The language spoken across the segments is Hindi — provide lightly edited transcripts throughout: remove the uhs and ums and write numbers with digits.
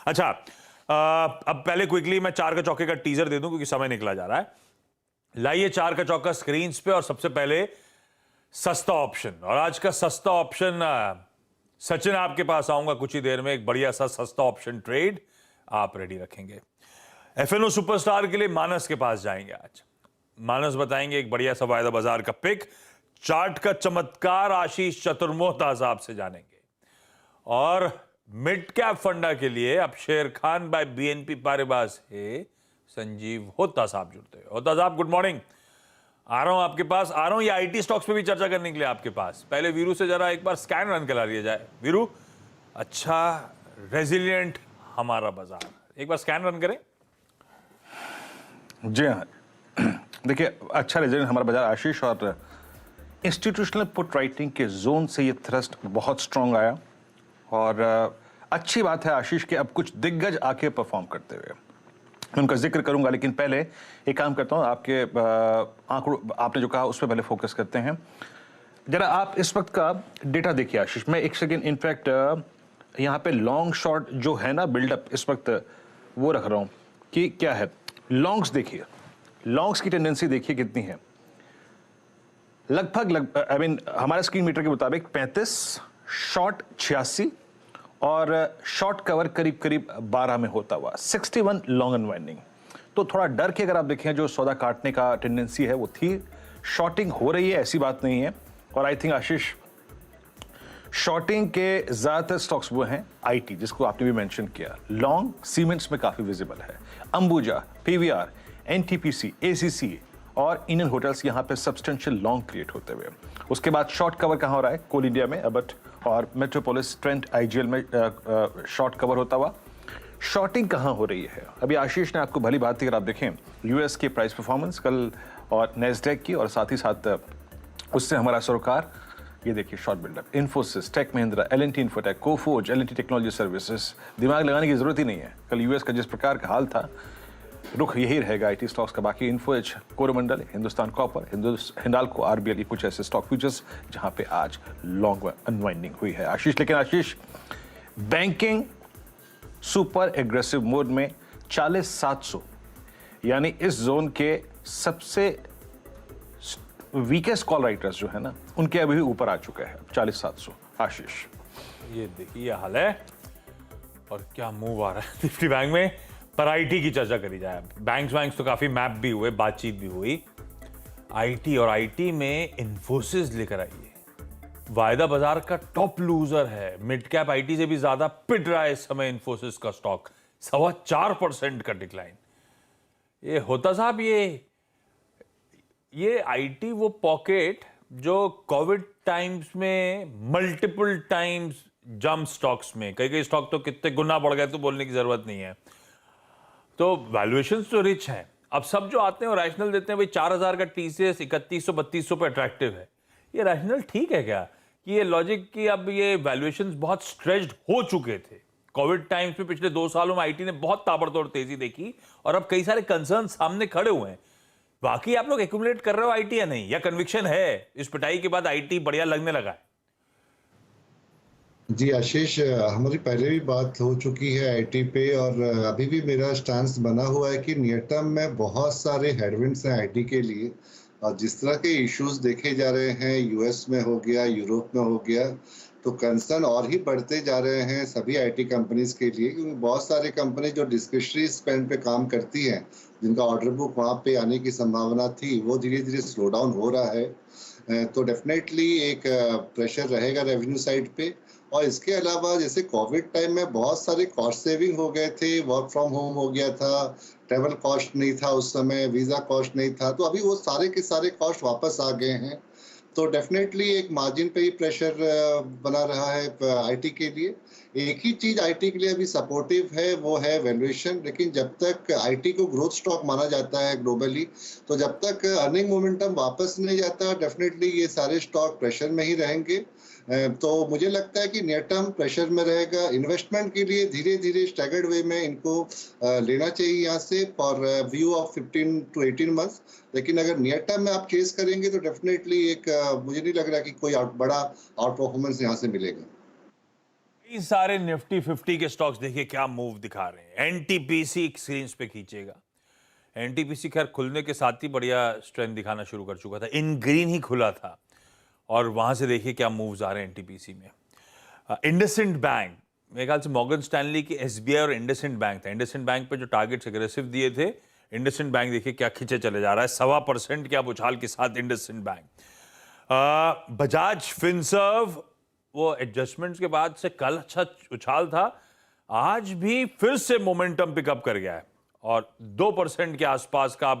अच्छा, अब पहले क्विकली मैं 4 का चौके का टीजर दे दूं क्योंकि समय निकला जा रहा है। लाइए 4 का चौका स्क्रीन पे, और सबसे पहले सस्ता ऑप्शन। और आज का सस्ता ऑप्शन, सचिन आपके पास आऊंगा कुछ ही देर में, एक बढ़िया सा सस्ता ऑप्शन ट्रेड आप रेडी रखेंगे। एफएनओ सुपरस्टार के लिए मानस के पास जाएंगे आज। मानस बताएंगे एक बढ़िया सा वायदा बाजार का पिक। चार्ट का चमत्कार आशीष चतुर्मोहता साहब से जानेंगे। और मिड कैप फंडा के लिए अब शेर खान बाय बीएनपी पारिबा से संजीव होता साहब जुड़ते हैं। होता साहब गुड मॉर्निंग। आ रहा हूं आपके पास, आ रहा हूं ये आईटी स्टॉक्स पे भी चर्चा करने के लिए आपके पास। पहले वीरू से जरा एक बार स्कैन रन करा लिया जाए। वीरू, अच्छा रेजिलिएंट हमारा बाजार, एक बार स्कैन रन करें। जी हाँ, देखिए अच्छा रेजिलिएंट हमारा बाजार आशीष, और इंस्टीट्यूशनल पुट राइटिंग के जोन से ये थ्रस्ट बहुत स्ट्रांग आया। और अच्छी बात है आशीष कि अब कुछ दिग्गज आके परफॉर्म करते हुए, उनका जिक्र करूंगा, लेकिन पहले एक काम करता हूं, आपके आंकड़ों आपने जो कहा उस पर पहले फोकस करते हैं। जरा आप इस वक्त का डेटा देखिए आशीष। मैं एक सेकेंड इनफैक्ट यहाँ पे लॉन्ग शॉर्ट जो है ना बिल्डअप इस वक्त वो रख रहा हूँ कि क्या है। लॉन्ग्स देखिए, लॉन्ग्स की टेंडेंसी देखिए कितनी है। लगभग आई मीन हमारे स्क्रीन मीटर के मुताबिक 35, शॉर्ट 86 और शॉर्ट कवर करीब करीब 12 में होता हुआ 61 लॉन्ग अनवाइंडिंग। तो थोड़ा डर के अगर आप देखें जो सौदा काटने का टेंडेंसी है वो थी। शॉर्टिंग हो रही है ऐसी बात नहीं है। और आई थिंक आशीष शॉर्टिंग के ज्यादातर स्टॉक्स वो हैं आईटी, जिसको आपने भी मेंशन किया। लॉन्ग सीमेंट्स में काफी विजिबल है। अंबुजा, पीवीआर, एनटीपीसी, एसीसी और इंडियन होटल्स यहाँ पे सब्सटेंशियल लॉन्ग क्रिएट होते हुए। उसके बाद शॉर्ट कवर कहाँ हो रहा है? कोल इंडिया में अबट और मेट्रोपोलिस ट्रेंट आईजीएल में शॉर्ट कवर होता हुआ। शॉर्टिंग कहाँ हो रही है? अभी आशीष ने आपको भली बात थी, अगर आप देखें यूएस की प्राइस परफॉर्मेंस कल और नेस्डेक की, और साथ ही साथ उससे हमारा सरोकार, ये देखिए short buildup. Infosys, tech Mahindra, LnT Infotech, Coforge, LnT technology services. दिमाग लगाने की जरूरत ही नहीं है। कल यूएस का जिस प्रकार का हाल था, रुख यही रहेगा आईटी स्टॉक्स का। बाकी इन्फोएज, कोरोमंडल, हिंदुस्तान कॉपर, हिंडाल्को, आरबीएल, कुछ ऐसे स्टॉक फ्यूचर्स जहां पे आज लॉन्ग अनवाइंडिंग हुई है आशीष। लेकिन आशीष बैंकिंग सुपर एग्रेसिव मोड में 40,700 यानी इस जोन के सबसे वीकेस्ट कॉल राइटर्स जो है ना, उनके अभी भी ऊपर आ चुके हैं 40,700 आशीष। ये देखिए हाल है। और क्या मूव आ रहा है निफ्टी बैंक में। पर आईटी की चर्चा करी जाए। बैंक्स तो काफी मैप भी हुए, बातचीत भी हुई। आईटी, और आईटी में इन्फोसिस लेकर आई है। वायदा बाजार का टॉप लूजर है। मिड कैप आईटी से भी ज्यादा पिट रहा है इस समय इन्फोसिस का स्टॉक। 4.25% का डिक्लाइन। ये होता साहब, ये आईटी वो पॉकेट जो कोविड टाइम्स में मल्टीपल टाइम्स जंप स्टॉक्स में, कई स्टॉक तो कितने गुना बढ़ गए तो बोलने की जरूरत नहीं है। तो वैल्यूएशंस तो रिच हैं। अब सब जो आते हैं और रैशनल देते हैं, भाई 4,000 का टीसीएस 3100-3200 पे अट्रैक्टिव है। ये रैशनल ठीक है क्या? कि ये लॉजिक कि अब ये वैल्यूएशंस बहुत स्ट्रेच्ड हो चुके थे कोविड टाइम्स में। पिछले 2 सालों में आईटी ने बहुत ताबड़तोड़ तेजी देखी और अब कई सारे कंसर्न सामने खड़े हुए हैं। बाकी आप लोग एक्यूमुलेट कर रहे हो आईटी या नहीं, या कन्विक्शन है इस पिटाई के बाद आईटी बढ़िया लगने लगा है? जी आशीष, हमारी पहले भी बात हो चुकी है आईटी पे, और अभी भी मेरा स्टांस बना हुआ है कि नियर टर्म में बहुत सारे हेडविंड्स हैं आईटी के लिए। और जिस तरह के इश्यूज देखे जा रहे हैं, यूएस में हो गया, यूरोप में हो गया, तो कंसर्न और ही बढ़ते जा रहे हैं सभी आईटी कंपनीज के लिए। क्योंकि बहुत सारे कंपनी जो डिस्क्रिशनरी स्पेंड पे काम करती हैं, जिनका ऑर्डर बुक वहाँ पे आने की संभावना थी, वो धीरे धीरे स्लो डाउन हो रहा है। तो डेफिनेटली एक प्रेशर रहेगा रेवेन्यू साइड पे। और इसके अलावा जैसे कोविड टाइम में बहुत सारे कॉस्ट सेविंग हो गए थे, वर्क फ्रॉम होम हो गया था, ट्रेवल कॉस्ट नहीं था उस समय, वीजा कॉस्ट नहीं था, तो अभी वो सारे के सारे कॉस्ट वापस आ गए हैं। तो डेफिनेटली एक मार्जिन पे ही प्रेशर बना रहा है आईटी के लिए। एक ही चीज आईटी के लिए अभी सपोर्टिव है, वो है वैल्यूएशन। लेकिन जब तक आईटी को ग्रोथ स्टॉक माना जाता है ग्लोबली, तो जब तक अर्निंग मोमेंटम वापस नहीं जाता, डेफिनेटली ये सारे स्टॉक प्रेशर में ही रहेंगे। तो मुझे लगता है कि नियर टर्म प्रेशर में रहेगा। इन्वेस्टमेंट के लिए धीरे धीरे स्टैगर्ड वे में इनको लेना चाहिए यहाँ से for view of 15 to 18 months. लेकिन अगर नियर टर्म में आप चेस करेंगे तो डेफिनेटली एक मुझे नहीं लग रहा कि कोई बड़ा आउट परफॉर्मेंस यहाँ से मिलेगा। ये सारे निफ्टी 50 के स्टॉक्स देखिए क्या मूव दिखा रहे हैं। एनटीपीसी स्क्रीन पे खींचेगा। एनटीपीसी खैर खुलने के साथ ही बढ़िया स्ट्रेंथ दिखाना शुरू कर चुका था, इन ग्रीन ही खुला था और वहां से देखिए क्या मूव्स आ रहे हैं एनटीपीसी में। इंडसइंड बैंक, मेरे ख्याल से मॉर्गन स्टैनली की एसबीआई और इंडसइंड बैंक था। इंडसइंड बैंक पे जो टारगेट्स एग्रेसिव दिए थे, इंडसइंड बैंक देखिए क्या खींचे चले जा रहा है, 1.25% के आप उछाल के साथ इंडसइंड बैंक। बजाज फिनसर्व, वो एडजस्टमेंट्स के बाद से कल अच्छा उछाल था, आज भी फिर से मोमेंटम पिकअप कर गया है और 2% के आसपास का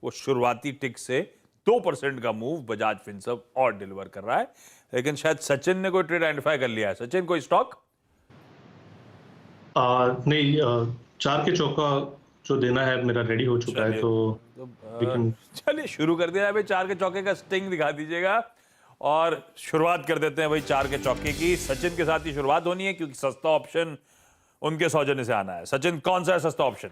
वो शुरुआती टिक से 2% का मूव बजाज फिनसर्व और डिलीवर कर रहा है। लेकिन शायद सचिन ने कोई ट्रेड आइडेंटिफाई कर लिया है। सचिन, कोई स्टॉक? नहीं, चार के चौका जो देना है मेरा रेडी हो चुका है, तो चलिए शुरू कर दिया है भाई। 4 के चौके का स्टिंग दिखा दीजिएगा और शुरुआत कर देते हैं भाई 4 के चौके की। सचिन के साथ ही शुरुआत होनी है क्योंकि सस्ता ऑप्शन उनके सौजन्य से आना है। सचिन, कौन सा है सस्ता ऑप्शन?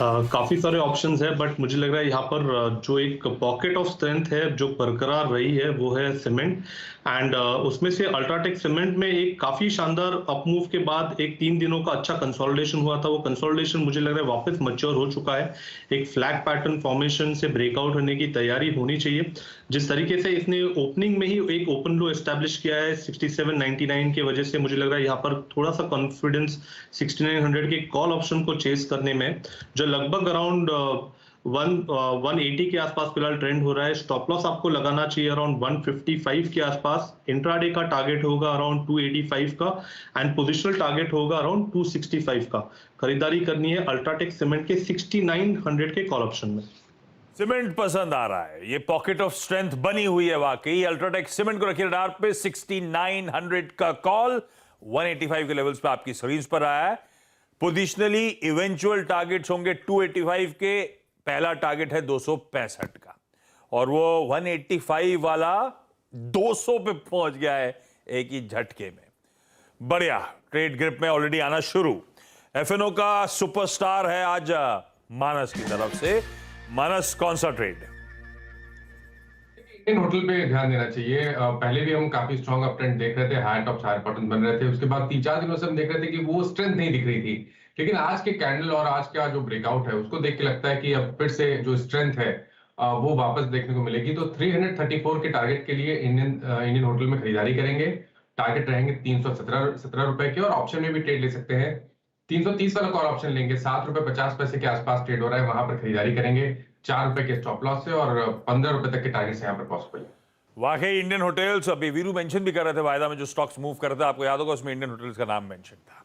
काफी सारे ऑप्शंस है, बट मुझे लग रहा है यहाँ पर जो एक पॉकेट ऑफ स्ट्रेंथ है जो बरकरार रही है वो है सीमेंट। एंड उसमें से अल्ट्राटेक सीमेंट में एक काफी शानदार अपमूव के बाद एक 3 दिनों का अच्छा कंसोलिडेशन हुआ था। वो कंसोलिडेशन मुझे लग रहा है वापस मैच्योर हो चुका है। एक फ्लैग पैटर्न फॉर्मेशन से ब्रेकआउट होने की तैयारी होनी चाहिए। जिस तरीके से इसने ओपनिंग में ही एक ओपन लो एस्टैब्लिश किया है 67.99 की वजह से, मुझे लग रहा है यहाँ पर थोड़ा सा कॉन्फिडेंस 6900 के कॉल ऑप्शन को चेस करने में, जो लगभग अराउंड 180 के आसपास फिलहाल ट्रेंड हो रहा है। स्टॉप लॉस आपको लगाना चाहिए अराउंड 155 के आसपास। इंट्राडे का टारगेट होगा अराउंड 285 का एंड पोजिशनल टारगेट होगा अराउंड 265 का। खरीदारी करनी है अल्ट्राटेक सीमेंट के 6900 के कॉल ऑप्शन में। सीमेंट पसंद आ रहा है, ये पॉकेट ऑफ स्ट्रेंथ बनी हुई है वाकई। अल्ट्राटेक सीमेंट को रखिए रडार पे। 6900 का कॉल 185 के लेवल्स पे आपकी स्क्रीन्स पर आया है। पोजिशनली इवेंचुअल टारगेट्स होंगे 285 के, पहला टारगेट है 265 का और वो 185 वाला 200 पे पहुंच गया है एक ही झटके में। बढ़िया, ट्रेड ग्रिप में ऑलरेडी आना शुरू। एफएनओ का सुपरस्टार है आज मानस की तरफ से। मानस, कौन सा ट्रेड? इंडियन होटल पे ध्यान देना चाहिए। पहले भी हम काफी स्ट्रॉन्ग अप ट्रेंड देख रहे थे, हाई टॉप हायर बॉटम बन रहे थे। उसके बाद 3-4 दिनों से हम देख रहे थे कि वो स्ट्रेंथ नहीं दिख रही थी। लेकिन आज के कैंडल और आज का जो ब्रेकआउट है उसको देख के लगता है कि अब फिर से जो स्ट्रेंथ है वो वापस देखने को मिलेगी। तो 334 के टारगेट के लिए इंडियन होटल में खरीदारी करेंगे। टारगेट रहेंगे 317 रुपए के और ऑप्शन में भी ट्रेड ले सकते हैं। 330 वाला कॉल ऑप्शन लेंगे, 7 रुपए 50 पैसे के आसपास ट्रेड हो रहा है, वहां पर खरीदारी करेंगे 4 रुपए के स्टॉप लॉस से और 15 रुपए तक के टारगेट यहाँ पर पॉसिबल है। वाकई इंडियन होटल्स, अभी वीरू मेंशन भी कर रहे थे वायदा में जो स्टॉक्स मूव कर रहे थे, आपको याद होगा उसमें इंडियन होटल्स का नाम मेंशन था।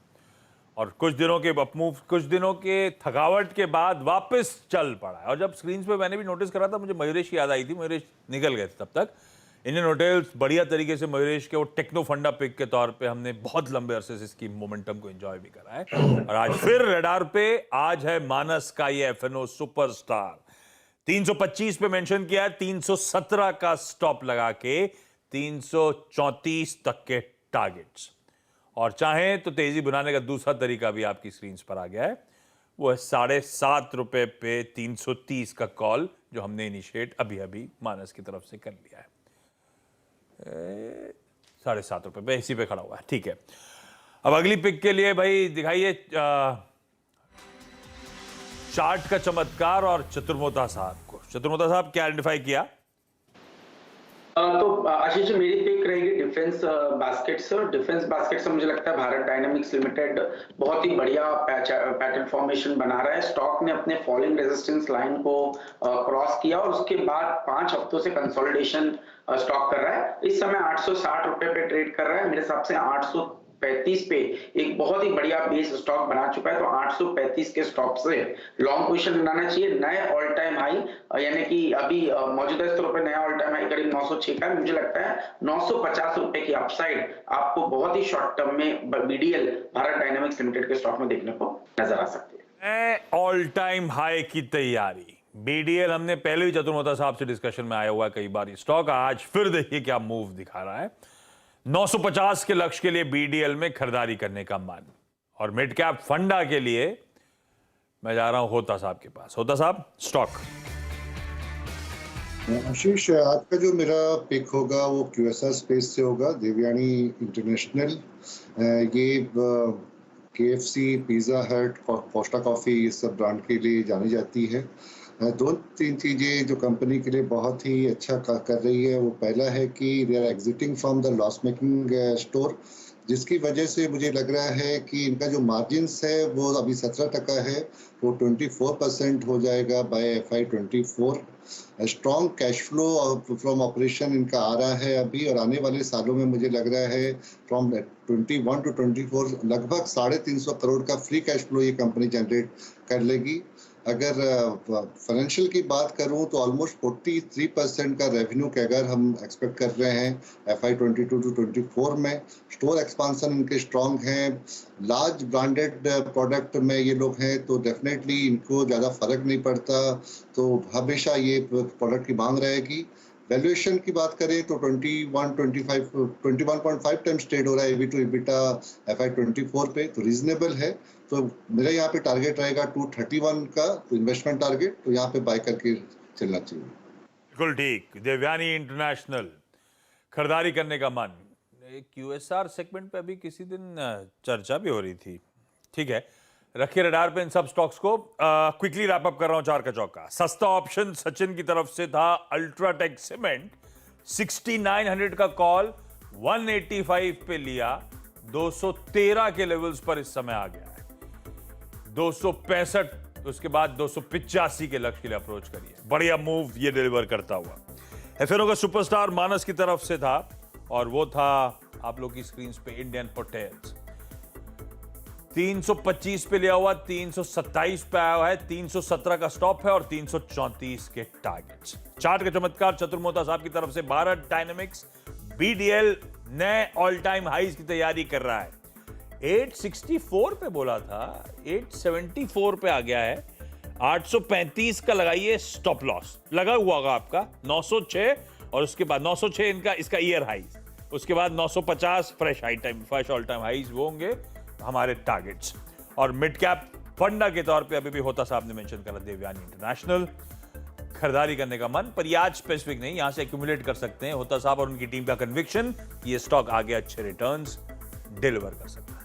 और कुछ दिनों के अपमूव, कुछ दिनों के थकावट के बाद वापस चल पड़ा है। और जब स्क्रीन पे मैंने भी नोटिस करा था, मुझे मयूरेश की याद आई थी। मयूरेश निकल गए थे तब तक। इंडियन होटल्स बढ़िया तरीके से मयूरेश के वो टेक्नो फंडा पिक के तौर पे हमने बहुत लंबे अरसे से इसकी मोमेंटम को एंजॉय भी करा है। और आज फिर रडार पे आज है मानस का ये एफएनओ सुपरस्टार। 325 पे मेंशन किया है, 317 का स्टॉप लगा के 334 तक के टारगेट्स। और चाहें तो तेजी बनाने का दूसरा तरीका भी आपकी स्क्रीन पर आ गया है, वो है 7.5 रुपए पे 330 का कॉल जो हमने इनिशिएट अभी अभी मानस की तरफ से कर लिया है। 7.5 रुपए पे इसी पे खड़ा हुआ है, ठीक है। अब अगली पिक के लिए भाई दिखाइए चार्ट का चमत्कार और चतुर्मोता साहब को। चतुर्मोता साहब, क्या आइडेंटिफाई किया? तो आशीष जी, मेरी पिक रहेगी डिफेंस बास्केट से। और डिफेंस बास्केट से मुझे लगता है भारत डायनामिक्स लिमिटेड बहुत ही बढ़िया पैटर्न फॉर्मेशन बना रहा है। स्टॉक ने अपने फॉलिंग रेजिस्टेंस लाइन को क्रॉस किया और उसके बाद 5 हफ्तों से कंसोलिडेशन स्टॉक कर रहा है। इस समय 860 रुपए पे ट्रेड कर रहा है। मेरे हिसाब से 835 पे एक बहुत ही बढ़िया बेस स्टॉक बना चुका है। तो 835 के स्टॉक से लॉन्ग पोजीशन बनाना चाहिए। नए ऑल टाइम हाई, यानी कि अभी मौजूदा स्तरों पे नया ऑल टाइम हाई करीब 906 का। मुझे लगता है 950 रुपए की अपसाइड आपको बहुत ही शॉर्ट टर्म में बीडीएल भारत डायनामिक्स लिमिटेड के स्टॉक में देखने को नजर आ सकती है। ऑल टाइम हाई की तैयारी बीडीएल, हमने पहले भी चतुर्मोता साहब से डिस्कशन में आया हुआ है कई बार। स्टॉक आज फिर देखिए क्या मूव दिखा रहा है। 950 के लक्ष्य के लिए बीडीएल में खरीदारी करने का मन। और मिड कैप फंडा के लिए मैं जा रहा हूं होता साहब के पास। होता साहब, स्टॉक। आशीष, आज का जो मेरा पिक होगा वो QSR स्पेस से होगा, देवयानी इंटरनेशनल। ये KFC, पिज़्ज़ा हट, कोस्टा कॉफ़ी, ये सब ब्रांड के लिए जानी जाती है। दो तीन चीज़ें जो कंपनी के लिए बहुत ही अच्छा कर रही है, वो पहला है कि they are exiting from the loss making store, जिसकी वजह से मुझे लग रहा है कि इनका जो मार्जिन्स है वो अभी 17% है, वो 24% हो जाएगा by FY24। Strong cash flow from operation इनका आ रहा है अभी, और आने वाले सालों में मुझे लग रहा है फ्रॉम 21 टू 24 लगभग 350 करोड़ का फ्री कैश फ्लो ये कंपनी जनरेट कर लेगी। अगर फाइनेंशियल की बात करूं तो ऑलमोस्ट 43% का रेवेन्यू कैगर हम एक्सपेक्ट कर रहे हैं FY22 टू 24 में। स्टोर एक्सपांसन इनके स्ट्रांग हैं, लार्ज ब्रांडेड प्रोडक्ट में ये लोग हैं, तो डेफिनेटली इनको ज़्यादा फर्क नहीं पड़ता, तो हमेशा ये प्रोडक्ट की मांग रहेगी। वैल्यूएशन की बात करें तो 21.5 टाइम्स ट्रेड हो रहा है EV to EBITDA FY24 पे, तो रीजनेबल है। तो मेरा यहाँ पे टारगेट रहेगा 231 का, तो इन्वेस्टमेंट टारगेट, तो यहाँ पे बाय करके चलना चाहिए। बिल्कुल ठीक। देवयानी इंटरनेशनल, खरीदारी करने का मन। QSR सेगमेंट पे अभी किसी दिन चर्चा भी हो रही थी। ठीक है, रखिए रडार पे इन सब स्टॉक्स को। क्विकली रैप अप कर रहा हूं चार का चौका। सस्ता ऑप्शन सचिन की तरफ से था अल्ट्राटेक सीमेंट, 6900 का कॉल, 185 पे लिया, 213 के लेवल्स पर इस समय आ गया है, 265, उसके बाद 285 के लक्ष्य के लिए अप्रोच करिए। बढ़िया मूव ये डिलीवर करता हुआ। FNO का सुपरस्टार मानस की तरफ से था, और वो था आप लोग की स्क्रीन पे इंडियन होटेल्स, 325 पे लिया हुआ, 327 पे आया हुआ है, 317 का स्टॉप है और 334 के टारगेट्स। चार्ट का चमत्कार चतुर्मोता साहब की तरफ से भारत डायनेमिक्स BDL नए ऑल टाइम हाईज की तैयारी कर रहा है। 864 पे बोला था, 874 पे आ गया है। 835 का लगाइए स्टॉप लॉस, लगा हुआ होगा आपका 906, और उसके बाद 906 इसका ईयर हाईज, उसके बाद 950 फ्रेश ऑल टाइम हाईज वो होंगे हमारे टारगेट्स। और मिड कैप फंडा के तौर पे अभी भी होता साहब ने मेंशन करा देवयानी इंटरनेशनल, खरीदारी करने का मन, पर ये आज स्पेसिफिक नहीं, यहां से एक्यूमुलेट कर सकते हैं। होता साहब और उनकी टीम का कन्विक्शन, ये स्टॉक आगे अच्छे रिटर्न्स डिलीवर कर सकता है।